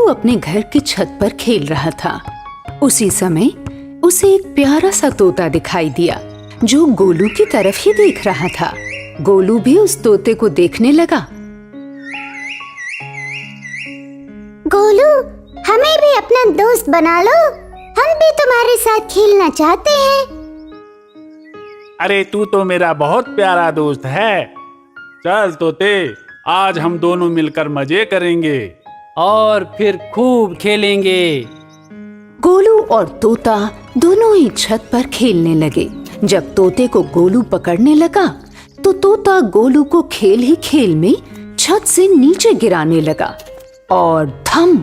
अपने घर की छत पर खेल रहा था। उसी समय उसे एक प्यारा सा तोता दिखाई दिया जो गोलू की तरफ ही देख रहा था। गोलू भी उस तोते को देखने लगा। गोलू, हमें भी अपना दोस्त बना लो, हम भी तुम्हारे साथ खेलना चाहते हैं। अरे तू तो मेरा बहुत प्यारा दोस्त है। चल तोते, आज हम दोनों मिलकर मजे करेंगे और फिर खूब खेलेंगे। गोलू और तोता दोनों ही छत पर खेलने लगे। जब तोते को गोलू पकड़ने लगा तो तोता गोलू को खेल ही खेल में छत से नीचे गिराने लगा और धम,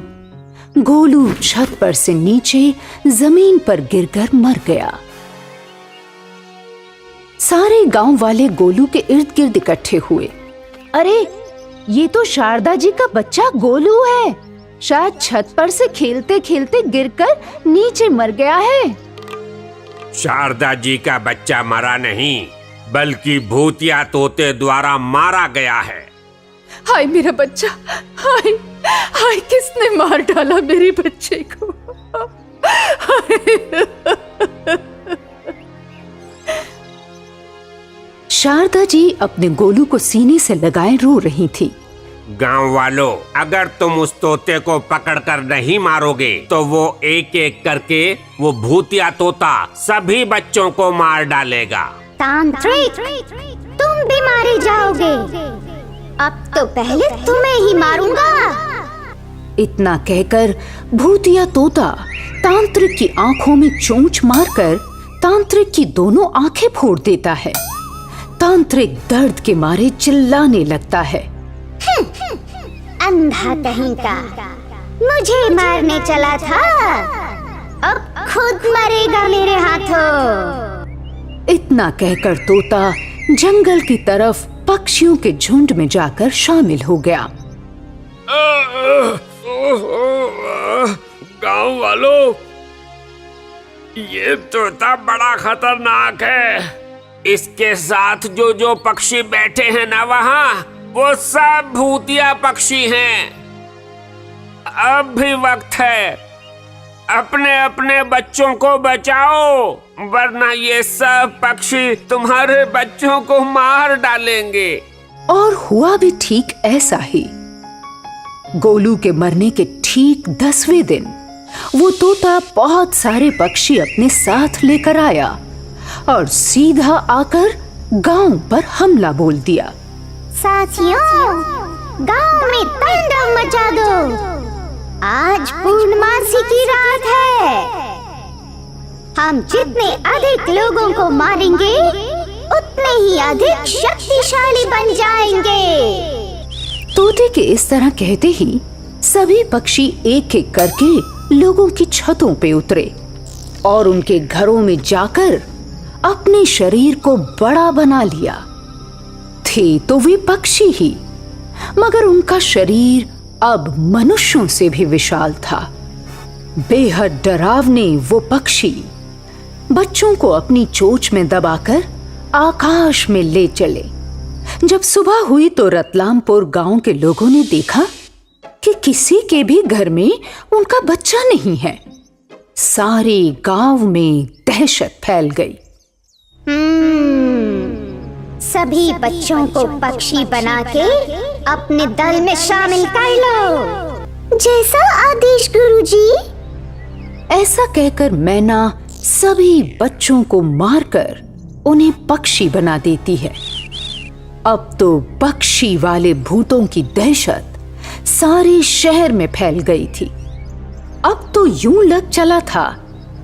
गोलू छत पर से नीचे जमीन पर गिरकर मर गया। सारे गांव वाले गोलू के इर्द गिर्द इकट्ठे हुए। अरे, ये तो शारदा जी का बच्चा गोलू है। शायद छत पर से खेलते खेलते गिरकर नीचे मर गया है। शारदा जी का बच्चा मरा नहीं, बल्कि भूतिया तोते द्वारा मारा गया है। हाय मेरा बच्चा, हाय हाय, किसने मार डाला मेरे बच्चे को? शारदा जी अपने गोलू को सीने से लगाए रो रही थी। गांव वालों, अगर तुम उस तोते को पकड़कर नहीं मारोगे तो वो एक एक करके वो भूतिया तोता सभी बच्चों को मार डालेगा। तांत्रिक, तुम भी मारे जाओगे। अब तो पहले तुम्हें ही मारूंगा। इतना कहकर भूतिया तोता तांत्रिक की आंखों में चोंच मारकर तांत्रिक की दोनों आंखें फोड़ देता है। तांत्रिक दर्द के मारे चिल्लाने लगता है। अंधा कहीं का, मुझे मारने चला था, अब खुद मरेगा मेरे हाथों। इतना कहकर तोता जंगल की तरफ पक्षियों के झुंड में जाकर शामिल हो गया। गांव वालों, ये तोता बड़ा खतरनाक है। इसके साथ जो जो पक्षी बैठे हैं ना वहाँ, वो सब भूतिया पक्षी हैं। अब भी वक्त है, अपने अपने बच्चों को बचाओ, वरना ये सब पक्षी तुम्हारे बच्चों को मार डालेंगे। और हुआ भी ठीक ऐसा ही। गोलू के मरने के ठीक 10वें दिन वो तोता बहुत सारे पक्षी अपने साथ लेकर आया और सीधा आकर गांव पर हमला बोल दिया। साथियों, गांव में तांडव मचा दो। आज पूर्णमासी की रात है। हम जितने अधिक लोगों को मारेंगे, उतने ही अधिक शक्तिशाली बन जाएंगे। तोते के इस तरह कहते ही सभी पक्षी एक एक करके लोगों की छतों पे उतरे और उनके घरों में जाकर अपने शरीर को बड़ा बना लिया। थे तो वे पक्षी ही, मगर उनका शरीर अब मनुष्यों से भी विशाल था। बेहद डरावने वो पक्षी बच्चों को अपनी चोंच में दबाकर आकाश में ले चले। जब सुबह हुई तो रतलामपुर गांव के लोगों ने देखा कि किसी के भी घर में उनका बच्चा नहीं है। सारे गांव में दहशत फैल गई। सभी बच्चों को पक्षी बना के अपने दल में शामिल कर लो, जैसा आदेश गुरुजी। ऐसा कहकर मैना सभी बच्चों को मारकर उन्हें पक्षी बना देती है। अब तो पक्षी वाले भूतों की दहशत सारे शहर में फैल गई थी। अब तो यूं लग चला था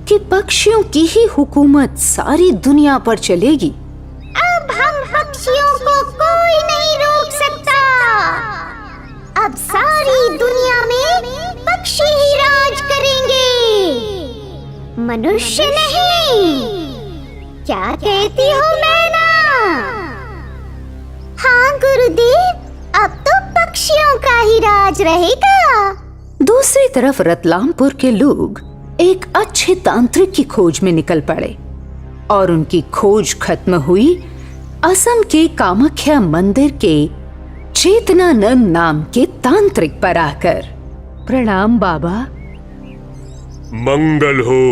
कि पक्षियों की ही हुकूमत सारी दुनिया पर चलेगी। अब हम पक्षियों को कोई नहीं रोक सकता। अब सारी दुनिया में पक्षी ही राज करेंगे, मनुष्य नहीं। क्या कहती हो मैना? हाँ गुरुदेव, अब तो पक्षियों का ही राज रहेगा। दूसरी तरफ रतलामपुर के लोग एक अच्छे तांत्रिक की खोज में निकल पड़े और उनकी खोज खत्म हुई असम के कामाख्या मंदिर के चेतनानंद नाम के तांत्रिक पर आकर। प्रणाम बाबा। मंगल हो,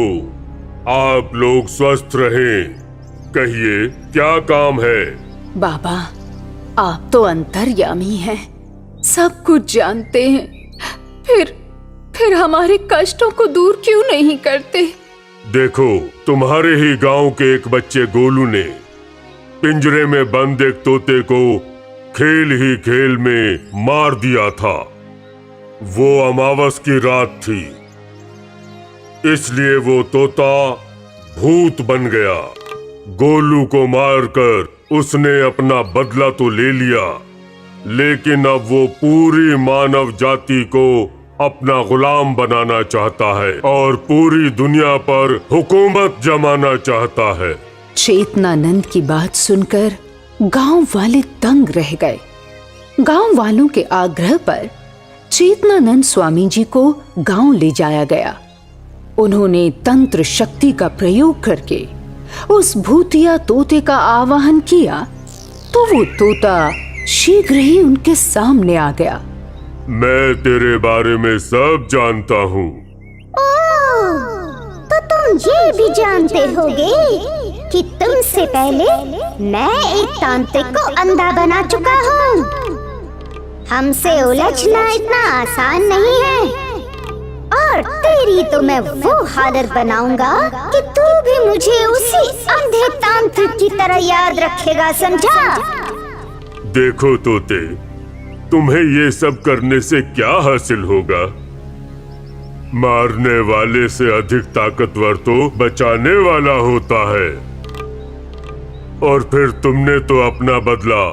आप लोग स्वस्थ रहें। कहिए क्या काम है? बाबा, आप तो अंतर्यामी हैं, सब कुछ जानते हैं, फिर हमारे कष्टों को दूर क्यों नहीं करते? देखो, तुम्हारे ही गांव के एक बच्चे गोलू ने पिंजरे में बंद एक तोते को खेल ही खेल में मार दिया था। वो अमावस की रात थी, इसलिए वो तोता भूत बन गया। गोलू को मारकर उसने अपना बदला तो ले लिया, लेकिन अब वो पूरी मानव जाति को अपना गुलाम बनाना चाहता है और पूरी दुनिया पर हुकूमत जमाना चाहता है। चेतनानंद की बात सुनकर गांव वाले दंग रह गए। गांव वालों के आग्रह पर चेतनानंद स्वामी जी को गांव ले जाया गया। उन्होंने तंत्र शक्ति का प्रयोग करके उस भूतिया तोते का आवाहन किया तो वो तोता शीघ्र ही उनके सामने आ गया। मैं तेरे बारे में सब जानता हूँ। ओह, तो तुम ये भी जानते होगे कि तुमसे पहले मैं एक तांत्रिक को अंधा बना चुका हूँ। हमसे उलझना इतना आसान नहीं है, और तेरी तो मैं वो हालत बनाऊंगा कि तू भी मुझे उसी अंधे तांत्रिक की तरह याद रखेगा, समझा? देखो तोते, तुम्हें ये सब करने से क्या हासिल होगा? मारने वाले से अधिक ताकतवर तो बचाने वाला होता है। और फिर तुमने तो अपना बदला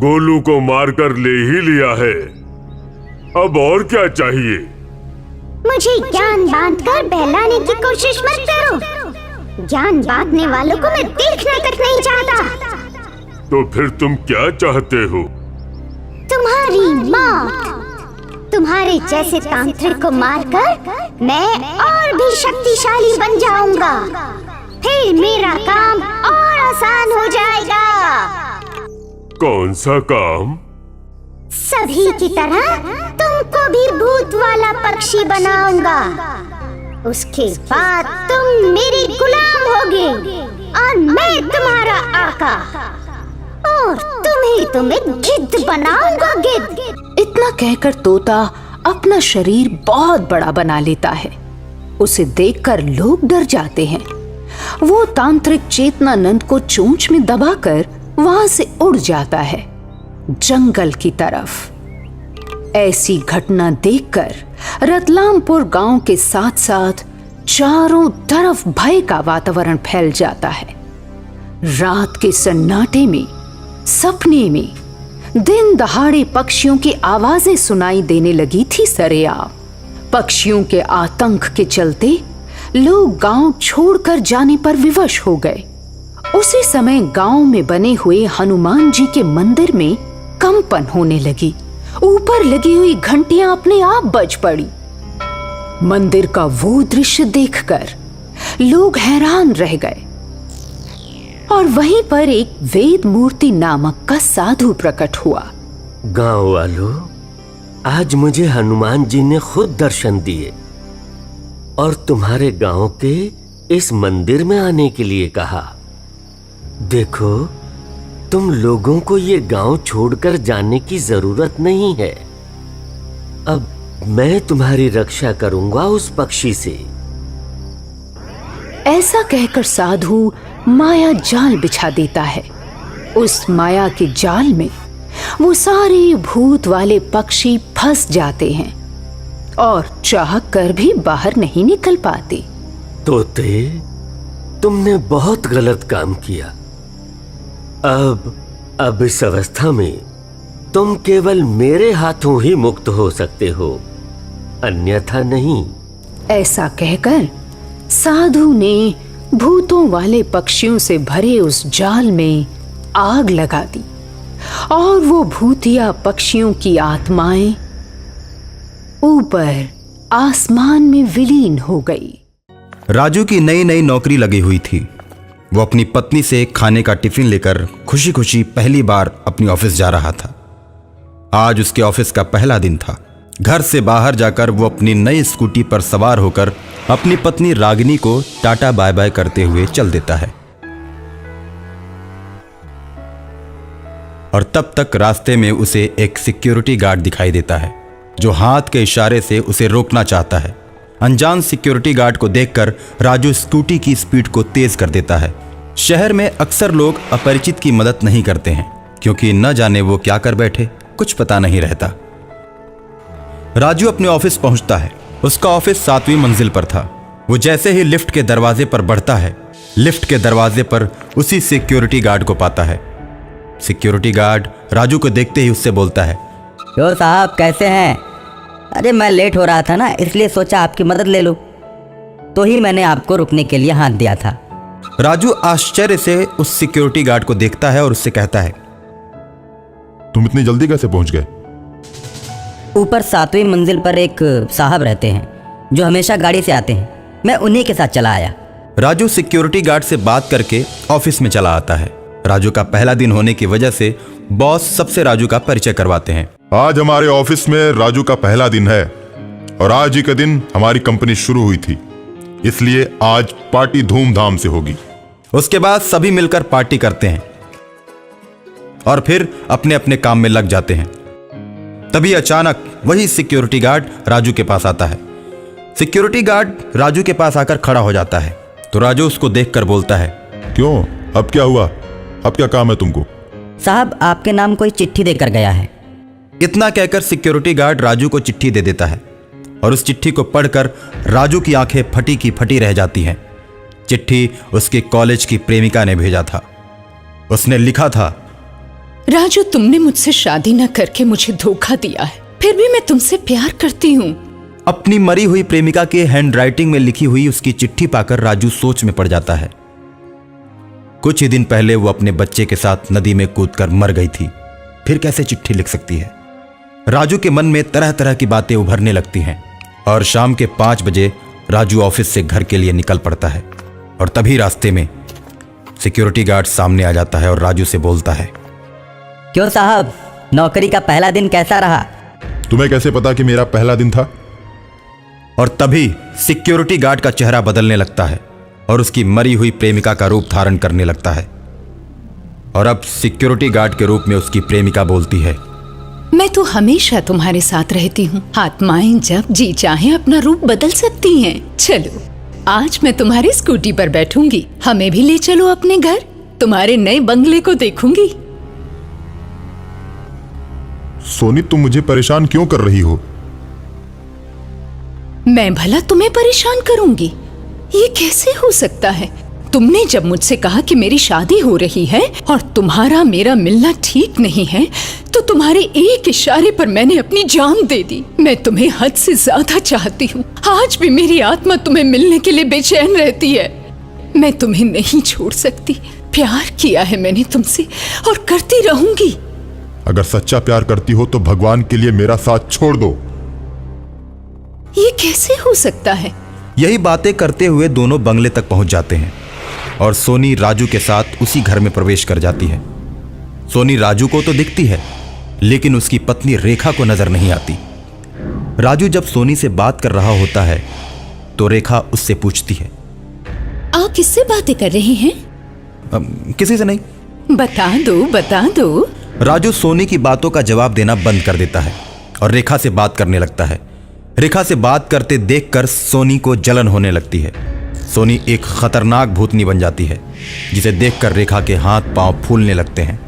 गोलू को मारकर ले ही लिया है। अब और क्या चाहिए? मुझे ज्ञान बांटकर बहलाने की कोशिश मत करो। ज्ञान बांटने वालों को मैं देखना तक नहीं चाहता। तो फिर तुम क्या चाहते हो? तुम्हारी मौत। तुम्हारे जैसे तांत्रिक को मारकर मैं और भी शक्तिशाली बन जाऊंगा। फिर मेरा काम और आसान हो जाएगा। कौन सा काम? सभी की तरह तुमको भी भूत वाला पक्षी बनाऊंगा। उसके बाद तुम मेरे गुलाम होगे और मैं तुम्हारा आका, और तुम्हें गिद्ध बनाऊंगा, गिद्ध। इतना कहकर तोता अपना शरीर बहुत बड़ा बना लेता है। उसे देखकर लोग डर जाते हैं। वो तांत्रिक चेतनानंद को चोंच में दबाकर वहां से उड़ जाता है जंगल की तरफ। ऐसी घटना देखकर रतलामपुर गांव के साथ साथ चारों तरफ भय का वातावरण फैल जाता है। रात के सन्नाटे में सपने में दिन दहाड़े पक्षियों की आवाजें सुनाई देने लगी थी सरेआम। पक्षियों के आतंक के चलते लोग गांव छोड़कर जाने पर विवश हो गए। उसी समय गांव में बने हुए हनुमान जी के मंदिर में कंपन होने लगी। ऊपर लगी हुई घंटियां अपने आप बज पड़ी। मंदिर का वो दृश्य देखकर लोग हैरान रह गए। और वहीं पर एक वेद मूर्ति नामक का साधु प्रकट हुआ। गांव वालों, आज मुझे हनुमान जी ने खुद दर्शन दिए और तुम्हारे गांव के इस मंदिर में आने के लिए कहा। देखो, तुम लोगों को ये गांव छोड़कर जाने की जरूरत नहीं है। अब मैं तुम्हारी रक्षा करूंगा उस पक्षी से। ऐसा कहकर साधु माया जाल बिछा देता है। उस माया के जाल में वो सारे भूत वाले पक्षी फंस जाते हैं और चाह कर भी बाहर नहीं निकल पाते। तोते, तुमने बहुत गलत काम किया। अब इस अवस्था में तुम केवल मेरे हाथों ही मुक्त हो सकते हो, अन्यथा नहीं। ऐसा कहकर साधु ने भूतों वाले पक्षियों से भरे उस जाल में आग लगा दी और वो भूतिया पक्षियों की आत्माएं ऊपर आसमान में विलीन हो गई। राजू की नई नई नौकरी लगी हुई थी। वो अपनी पत्नी से खाने का टिफिन लेकर खुशी खुशी पहली बार अपनी ऑफिस जा रहा था। आज उसके ऑफिस का पहला दिन था। घर से बाहर जाकर वो अपनी नई स्कूटी पर सवार होकर अपनी पत्नी रागिनी को टाटा बाय बाय करते हुए चल देता है। और तब तक रास्ते में उसे एक सिक्योरिटी गार्ड दिखाई देता है जो हाथ के इशारे से उसे रोकना चाहता है। अनजान सिक्योरिटी गार्ड को देखकर राजू स्कूटी की स्पीड को तेज कर देता है। शहर में अक्सर लोग अपरिचित की मदद नहीं करते हैं क्योंकि न जाने वो क्या कर बैठे, कुछ पता नहीं रहता। राजू अपने ऑफिस पहुंचता है। उसका ऑफिस 7वीं मंजिल पर था। वो जैसे ही लिफ्ट के दरवाजे पर बढ़ता है, लिफ्ट के दरवाजे पर उसी सिक्योरिटी गार्ड को पाता है। सिक्योरिटी गार्ड राजू को देखते ही उससे बोलता है, क्यों साहब कैसे हैं? अरे मैं लेट हो रहा था ना, इसलिए सोचा आपकी मदद ले लूं, तो ही मैंने आपको रुकने के लिए हाथ दिया था। राजू आश्चर्य से उस सिक्योरिटी गार्ड को देखता है और उससे कहता है, तुम इतनी जल्दी कैसे पहुंच गए? ऊपर 7वीं मंजिल पर एक साहब रहते हैं जो हमेशा गाड़ी से आते हैं, मैं उन्हीं के साथ चला आया। राजू सिक्योरिटी गार्ड से बात करके ऑफिस में चला आता है। राजू का पहला दिन होने की वजह से बॉस सबसे राजू का परिचय करवाते हैं। आज हमारे ऑफिस में राजू का पहला दिन है और आज ही के दिन हमारी कंपनी शुरू हुई थी, इसलिए आज पार्टी धूमधाम से होगी। उसके बाद सभी मिलकर पार्टी करते हैं और फिर अपने अपने काम में लग जाते हैं। तभी अचानक वही सिक्योरिटी गार्ड राजू के पास आता है। सिक्योरिटी गार्ड राजू के पास आकर खड़ा हो जाता है तो राजू उसको देखकर बोलता है, क्यों, अब क्या हुआ? अब क्या काम है तुमको? साहब आपके नाम कोई चिट्ठी देकर गया है। इतना कहकर सिक्योरिटी गार्ड राजू को चिट्ठी दे देता है और उस चिट्ठी को पढ़कर राजू की आंखें फटी की फटी रह जाती हैं। चिट्ठी उसकी कॉलेज की प्रेमिका ने भेजा था। उसने लिखा था, राजू तुमने मुझसे शादी न करके मुझे धोखा दिया है, फिर भी मैं तुमसे प्यार करती हूँ। अपनी मरी हुई प्रेमिका के हैंडराइटिंग में लिखी हुई उसकी चिट्ठी पाकर राजू सोच में पड़ जाता है। कुछ ही दिन पहले वो अपने बच्चे के साथ नदी में कूदकर मर गई थी, फिर कैसे चिट्ठी लिख सकती है? राजू के मन में तरह तरह की बातें उभरने लगती हैं और शाम के 5 बजे राजू ऑफिस से घर के लिए निकल पड़ता है। और तभी रास्ते में सिक्योरिटी गार्ड सामने आ जाता है और राजू से बोलता है, क्यों साहब, नौकरी का पहला दिन कैसा रहा? तुम्हें कैसे पता कि मेरा पहला दिन था? और तभी सिक्योरिटी गार्ड का चेहरा बदलने लगता है और उसकी मरी हुई प्रेमिका का रूप धारण करने लगता है। और अब सिक्योरिटी गार्ड के रूप में उसकी प्रेमिका बोलती है, मैं तो हमेशा तुम्हारे साथ रहती हूँ। आत्माएं जब जी चाहे अपना रूप बदल सकती हैं। चलो आज मैं तुम्हारी स्कूटी पर बैठूंगी, हमें भी ले चलो अपने घर, तुम्हारे नए बंगले को देखूंगी। सोनी, तुम मुझे परेशान क्यों कर रही हो? मैं भला तुम्हें परेशान करूंगी? ये कैसे हो सकता है? तुमने जब मुझसे कहा कि मेरी शादी हो रही है और तुम्हारा मेरा मिलना ठीक नहीं है, तो तुम्हारे एक इशारे पर मैंने अपनी जान दे दी। मैं तुम्हें हद से ज्यादा चाहती हूँ। आज भी मेरी आत्मा तुम्हें मिलने के लिए बेचैन रहती है। मैं तुम्हें नहीं छोड़ सकती। प्यार किया है मैंने तुमसे और करती रहूंगी। अगर सच्चा प्यार करती हो तो भगवान के लिए मेरा साथ छोड़ दो। ये कैसे हो सकता है? यही बातें करते हुए दोनों बंगले तक पहुंच जाते हैं और सोनी राजू के साथ उसी घर में प्रवेश कर जाती है। सोनी राजू को तो दिखती है लेकिन उसकी पत्नी रेखा को नजर नहीं आती। राजू जब सोनी से बात कर रहा होता है तो रेखा उससे पूछती है, आप किससे बातें कर रहे हैं? किसी से नहीं। बता दो। राजू सोनी की बातों का जवाब देना बंद कर देता है और रेखा से बात करने लगता है। रेखा से बात करते देखकर सोनी को जलन होने लगती है। सोनी एक खतरनाक भूतनी बन जाती है जिसे देखकर रेखा के हाथ पांव फूलने लगते हैं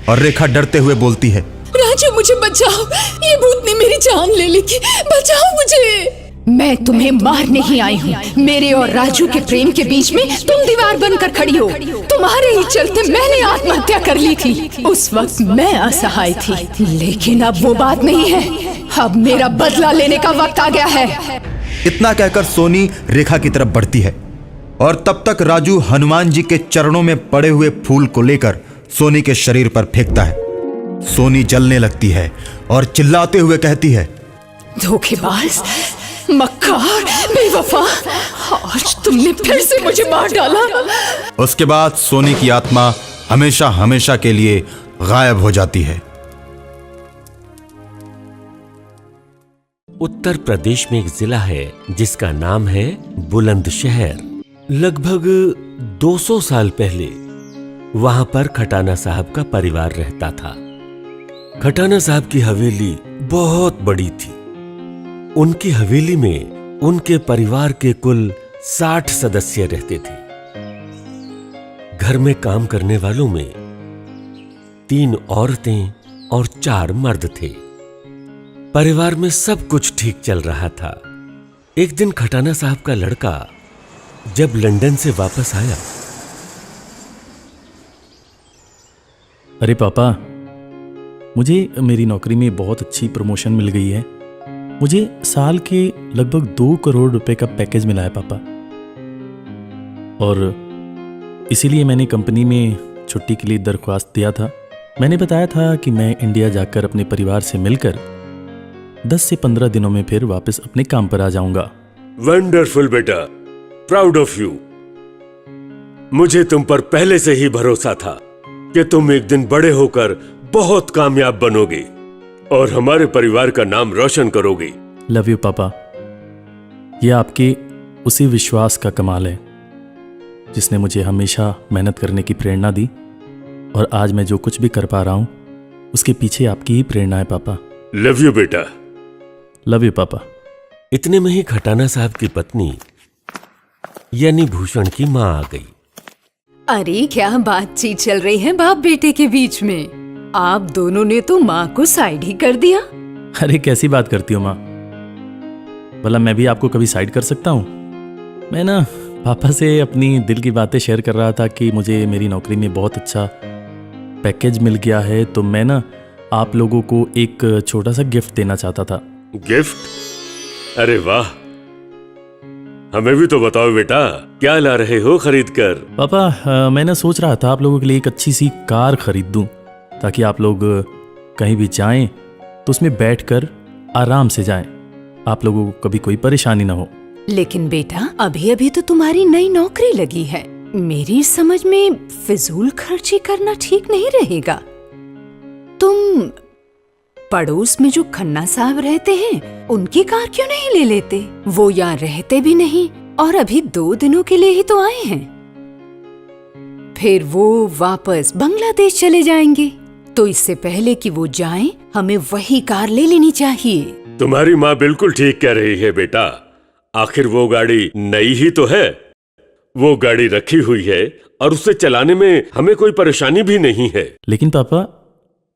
और रेखा डरते हुए बोलती है, राजू मुझे बचाओ, ये भूतनी मेरी जान ले लेगी, बचाओ मुझे। मैं तुम्हें मारने ही आई हूँ। मेरे और राजू के प्रेम के बीच में तुम दीवार बनकर खड़ी हो। तुम्हारे ही चलते मैंने आत्महत्या कर ली थी। उस वक्त मैं असहाय थी, लेकिन अब वो बात नहीं है। अब मेरा बदला लेने का वक्त आ गया है। इतना कहकर सोनी रेखा की तरफ बढ़ती है और तब तक राजू हनुमान जी के चरणों में पड़े हुए फूल को लेकर सोनी के शरीर पर फेंकता है। सोनी जलने लगती है और चिल्लाते हुए कहती है, धोखेबाज, मक्कार, बेवफा, आज तुमने फिर से मुझे मार डाला। उसके बाद सोनी की आत्मा हमेशा हमेशा के लिए गायब हो जाती है। उत्तर प्रदेश में एक जिला है जिसका नाम है बुलंदशहर। लगभग 200 साल पहले वहां पर खटाना साहब का परिवार रहता था। खटाना साहब की हवेली बहुत बड़ी थी। उनकी हवेली में उनके परिवार के कुल 60 सदस्य रहते थे। घर में काम करने वालों में 3 औरतें और 4 मर्द थे। परिवार में सब कुछ ठीक चल रहा था। एक दिन खटाना साहब का लड़का जब लंदन से वापस आया। अरे पापा, मुझे मेरी नौकरी में बहुत अच्छी प्रमोशन मिल गई है। मुझे साल के लगभग 2 करोड़ रुपए का पैकेज मिला है पापा। और इसीलिए मैंने कंपनी में छुट्टी के लिए दरख्वास्त दिया था। मैंने बताया था कि मैं इंडिया जाकर अपने परिवार से मिलकर 10 से 15 दिनों में फिर वापस अपने काम पर आ जाऊंगा। वंडरफुल बेटा, प्राउड ऑफ यू। मुझे तुम पर पहले से ही भरोसा था कि तुम एक दिन बड़े होकर बहुत कामयाब बनोगे और हमारे परिवार का नाम रोशन करोगे। लव यू पापा। यह आपके उसी विश्वास का कमाल है जिसने मुझे हमेशा मेहनत करने की प्रेरणा दी, और आज मैं जो कुछ भी कर पा रहा हूं उसके पीछे आपकी ही प्रेरणा है पापा। लव यू बेटा। लव यू पापा। इतने में ही खटाना साहब की पत्नी यानी भूषण की मां आ गई। अरे क्या बातचीत चल रही है बाप बेटे के बीच में। आप दोनों ने तो माँ को साइड ही कर दिया। अरे कैसी बात करती हो माँ, भला मैं भी आपको कभी साइड कर सकता हूँ? मैं ना पापा से अपनी दिल की बातें शेयर कर रहा था कि मुझे मेरी नौकरी में बहुत अच्छा पैकेज मिल गया है, तो मैं ना आप लोगों को एक छोटा सा गिफ्ट देना चाहता था। गिफ्ट? अरे वाह, हमें भी तो बताओ बेटा, क्या ला रहे हो खरीद कर? पापा मैं ना सोच रहा था आप लोगों के लिए एक अच्छी सी कार खरीद दूं, ताकि आप लोग कहीं भी जाएं तो उसमें बैठकर आराम से जाएं, आप लोगों को कभी कोई परेशानी ना हो। लेकिन बेटा अभी अभी तो तुम्हारी नई नौकरी लगी है। मेरी समझ में फिजूल खर्ची करना ठीक नहीं रहेगा। तुम पड़ोस में जो खन्ना साहब रहते हैं उनकी कार क्यों नहीं ले लेते? वो यहाँ रहते भी नहीं और अभी 2 दिनों के लिए ही तो आए हैं। फिर वो वापस बांग्लादेश चले जाएंगे, तो इससे पहले कि वो जाएं, हमें वही कार ले लेनी चाहिए। तुम्हारी माँ बिल्कुल ठीक कह रही है बेटा। आखिर वो गाड़ी नई ही तो है। वो गाड़ी रखी हुई है और उसे चलाने में हमें कोई परेशानी भी नहीं है। लेकिन पापा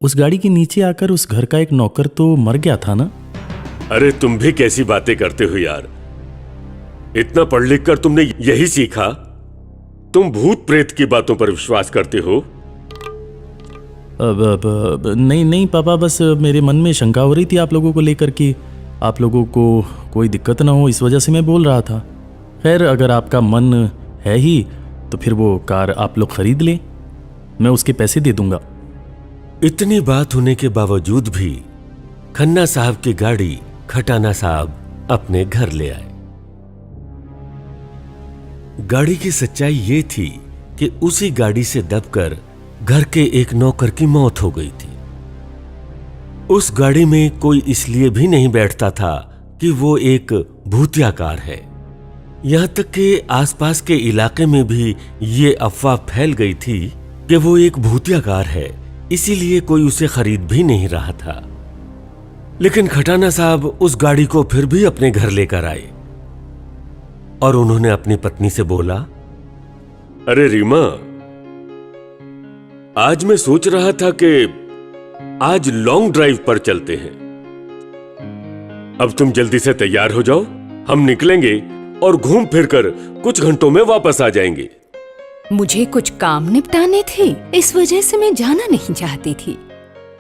उस गाड़ी के नीचे आकर उस घर का एक नौकर तो मर गया था ना। अरे तुम भी कैसी बातें करते हो यार। इतना पढ़ लिख कर तुमने यही सीखा? तुम भूत प्रेत की बातों पर विश्वास करते हो? नहीं पापा, बस मेरे मन में शंका हो रही थी आप लोगों को लेकर कि आप लोगों को कोई दिक्कत ना हो, इस वजह से मैं बोल रहा था। खैर अगर आपका मन है ही तो फिर वो कार आप लोग खरीद लें, मैं उसके पैसे दे दूंगा। इतनी बात होने के बावजूद भी खन्ना साहब की गाड़ी खटाना साहब अपने घर ले आए। गाड़ी की सच्चाई ये थी कि उसी गाड़ी से दबकर घर के एक नौकर की मौत हो गई थी। उस गाड़ी में कोई इसलिए भी नहीं बैठता था कि वो एक भूतिया कार है। यहां तक कि आसपास के इलाके में भी ये अफवाह फैल गई थी कि वो एक भूतिया कार है, इसीलिए कोई उसे खरीद भी नहीं रहा था। लेकिन खटाना साहब उस गाड़ी को फिर भी अपने घर लेकर आए और उन्होंने अपनी पत्नी से बोला, अरे रीमा, आज मैं सोच रहा था कि आज लॉन्ग ड्राइव पर चलते हैं। अब तुम जल्दी से तैयार हो जाओ, हम निकलेंगे और घूम फिरकर कुछ घंटों में वापस आ जाएंगे। मुझे कुछ काम निपटाने थे, इस वजह से मैं जाना नहीं चाहती थी।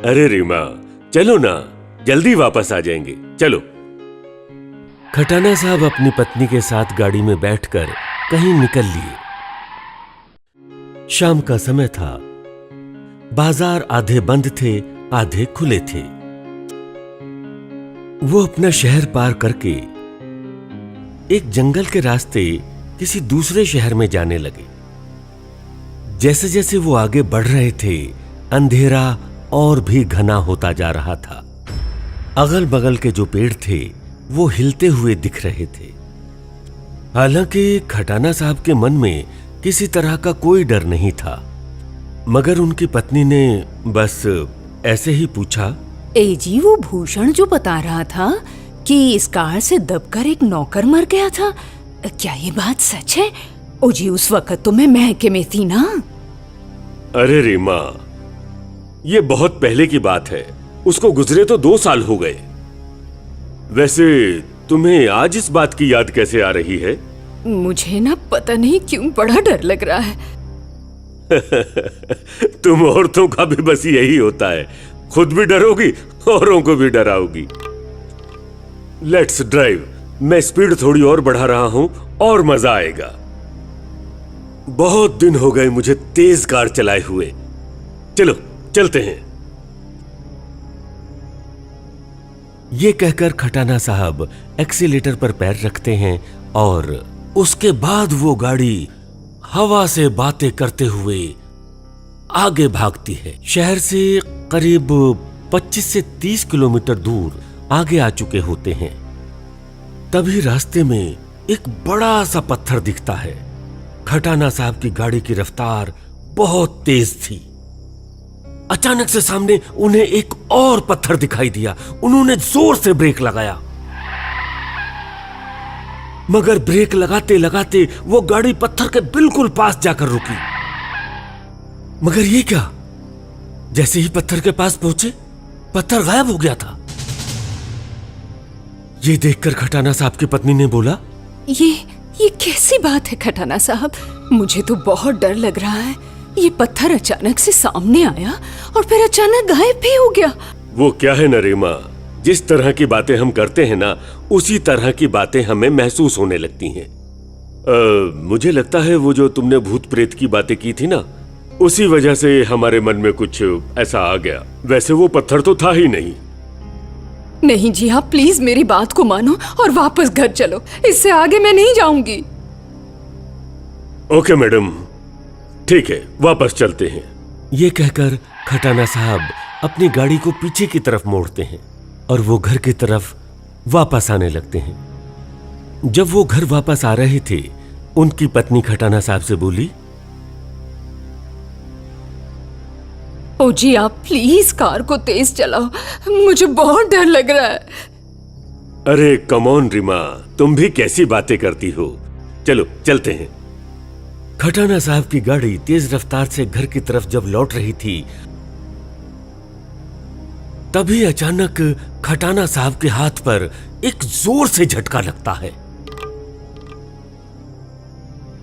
अरे रीमा, चलो ना, जल्दी वापस आ जाएंगे, चलो। खटाना साहब अपनी पत्नी के साथ गाड़ी में बैठकर कहीं निकल लिए। शाम का समय था। बाजार आधे बंद थे, आधे खुले थे। वो अपना शहर पार करके एक जंगल के रास्ते किसी दूसरे शहर में जाने लगे। जैसे जैसे वो आगे बढ़ रहे थे, अंधेरा और भी घना होता जा रहा था। अगल बगल के जो पेड़ थे वो हिलते हुए दिख रहे थे। हालांकि खटाना साहब के मन में किसी तरह का कोई डर नहीं था, मगर उनकी पत्नी ने बस ऐसे ही पूछा, ए जी, वो भूषण जो बता रहा था कि इस कार से दबकर एक नौकर मर गया था, क्या ये बात सच है? ओ जी, उस वक्त तो मैं महके में थी ना। अरे रीमा, ये बहुत पहले की बात है, उसको गुजरे तो 2 साल हो गए। वैसे तुम्हें आज इस बात की याद कैसे आ रही है? मुझे ना पता नहीं क्यों बड़ा डर लग रहा है। तुम औरतों का भी बस यही होता है, खुद भी डरोगी औरों को भी डराओगी। लेट्स ड्राइव, मैं स्पीड थोड़ी और बढ़ा रहा हूं और मजा आएगा। बहुत दिन हो गए मुझे तेज कार चलाए हुए। चलो चलते हैं। ये कहकर खटाना साहब एक्सीलेटर पर पैर रखते हैं और उसके बाद वो गाड़ी हवा से बातें करते हुए आगे भागती है। शहर से करीब 25 से 30 किलोमीटर दूर आगे आ चुके होते हैं। तभी रास्ते में एक बड़ा सा पत्थर दिखता है। खटाना साहब की गाड़ी की रफ्तार बहुत तेज थी। अचानक से सामने उन्हें एक और पत्थर दिखाई दिया। उन्होंने जोर से ब्रेक लगाया, मगर ब्रेक लगाते लगाते वो गाड़ी पत्थर के बिल्कुल पास जाकर रुकी। मगर ये क्या, जैसे ही पत्थर के पास पहुंचे पत्थर गायब हो गया था। ये देखकर खटाना साहब की पत्नी ने बोला, ये कैसी बात है खटाना साहब? मुझे तो बहुत डर लग रहा है। ये पत्थर अचानक से सामने आया और फिर अचानक गायब भी हो गया। वो क्या है ना रीमा, जिस तरह की बातें हम करते हैं ना, उसी तरह की बातें हमें महसूस होने लगती हैं। मुझे लगता है वो जो तुमने भूत प्रेत की बातें की थी ना, उसी वजह से हमारे मन में कुछ ऐसा आ गया। वैसे वो पत्थर तो था ही नहीं। नहीं जी, आप प्लीज मेरी बात को मानो और वापस घर चलो। इससे आगे मैं नहीं जाऊंगी। ओके मैडम, ठीक है, वापस चलते हैं। ये कहकर खटाना साहब अपनी गाड़ी को पीछे की तरफ मोड़ते हैं और वो घर की तरफ वापस आने लगते हैं। जब वो घर वापस आ रहे थे, उनकी पत्नी खटाना साहब से बोली, ओ जी, आप प्लीज कार को तेज चलाओ, मुझे बहुत डर लग रहा है। अरे कम ऑन रीमा, तुम भी कैसी बातें करती हो। चलो चलते हैं। खटाना साहब की गाड़ी तेज रफ्तार से घर की तरफ जब लौट रही थी, तभी अचानक खटाना साहब के हाथ पर एक जोर से झटका लगता है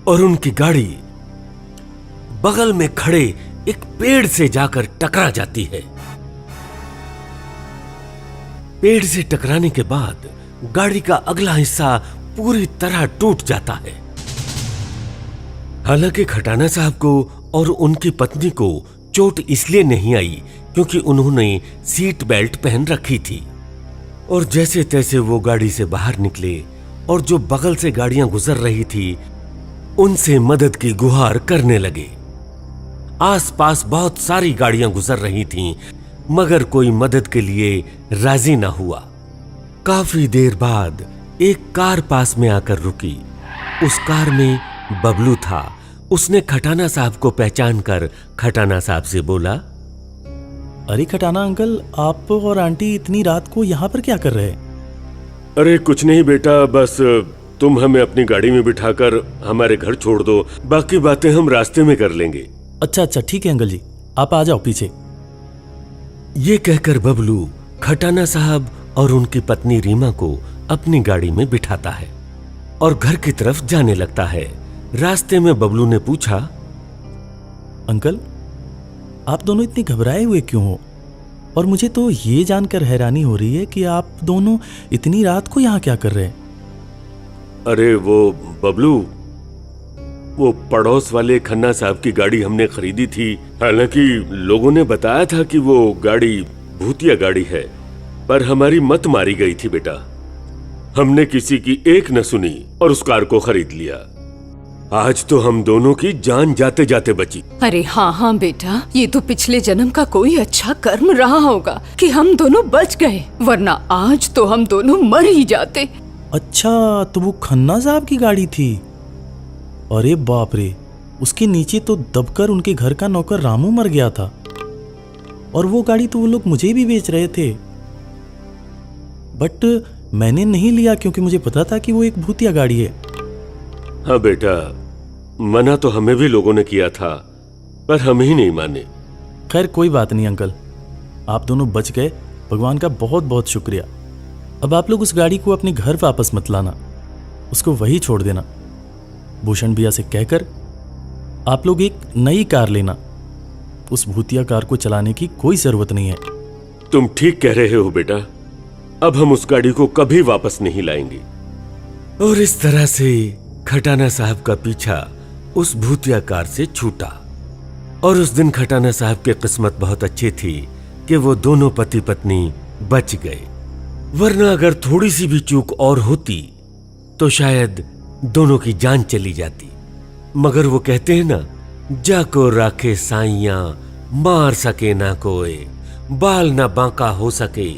और उनकी गाड़ी बगल में खड़े एक पेड़ से जाकर टकरा जाती है। पेड़ से टकराने के बाद गाड़ी का अगला हिस्सा पूरी तरह टूट जाता है। हालांकि खटाना साहब को और उनकी पत्नी को चोट इसलिए नहीं आई क्योंकि उन्होंने सीट बेल्ट पहन रखी थी और जैसे तैसे वो गाड़ी से बाहर निकले और जो बगल से गाड़ियां गुजर रही थी उनसे मदद की गुहार करने लगे। आसपास बहुत सारी गाड़ियां गुजर रही थीं, मगर कोई मदद के लिए राजी ना हुआ। काफी देर बाद एक कार पास में आकर रुकी। उस कार में बबलू था। उसने खटाना साहब को पहचान कर खटाना साहब से बोला, अरे खटाना अंकल, आप और आंटी इतनी रात को यहाँ पर क्या कर रहे हैं? अरे कुछ नहीं बेटा, बस तुम हमें अपनी गाड़ी में बिठाकर हमारे घर छोड़ दो, बाकी बातें हम रास्ते में कर लेंगे। अच्छा, ठीक है अंकल जी, आप आ जाओ पीछे। ये कहकर बबलू खटाना साहब और उनकी पत्नी रीमा को अपनी गाड़ी में बिठाता है और घर की तरफ जाने लगता है। रास्ते में बबलू ने पूछा, अंकल, आप दोनों इतने घबराए हुए क्यों हो? और मुझे तो ये जानकर हैरानी हो रही है कि आप दोनों इतनी रात को यहाँ क्या कर रहे हैं? अरे वो बबलू, वो पड़ोस वाले खन्ना साहब की गाड़ी हमने खरीदी थी। हालांकि लोगों ने बताया था कि वो गाड़ी भूतिया गाड़ी है, पर हमारी मत मारी गई थी बेटा। हमने किसी की एक न सुनी और उस कार को खरीद लिया। आज तो हम दोनों की जान जाते जाते बची। अरे हाँ हाँ बेटा, ये तो पिछले जन्म का कोई अच्छा कर्म रहा होगा कि हम दोनों बच गए, वरना आज तो हम दोनों मर ही जाते। अच्छा, तो वो खन्ना साहब की गाड़ी थी। अरे बाप रे, उसके नीचे तो दबकर उनके घर का नौकर रामू मर गया था, और वो गाड़ी तो वो लोग मुझे भी बेच रहे थे, बट मैंने नहीं लिया क्योंकि मुझे पता था कि वो एक भूतिया गाड़ी है। हाँ बेटा, मना तो हमें भी लोगों ने किया था, पर हम ही नहीं माने। खैर कोई बात नहीं अंकल, आप दोनों बच गए, भगवान का बहुत बहुत शुक्रिया। अब आप लोग उस गाड़ी को अपने घर वापस मत लाना, उसको वही छोड़ देना। भूषण भैया से कहकर आप लोग एक नई कार लेना, उस भूतिया कार को चलाने की कोई जरूरत नहीं है। तुम ठीक कह रहे हो बेटा, अब हम उस गाड़ी को कभी वापस नहीं लाएंगे। और इस तरह से खटाना साहब का पीछा उस भूतिया कार से छूटा। और उस दिन खटाना साहब की किस्मत बहुत अच्छी थी कि वो दोनों पति पत्नी बच गए, वरना अगर थोड़ी सी भी चूक और होती तो शायद दोनों की जान चली जाती। मगर वो कहते हैं ना, जाको राखे साइयां मार सके ना कोई, बाल ना बांका हो सके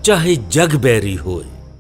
चाहे जग बैरी होए।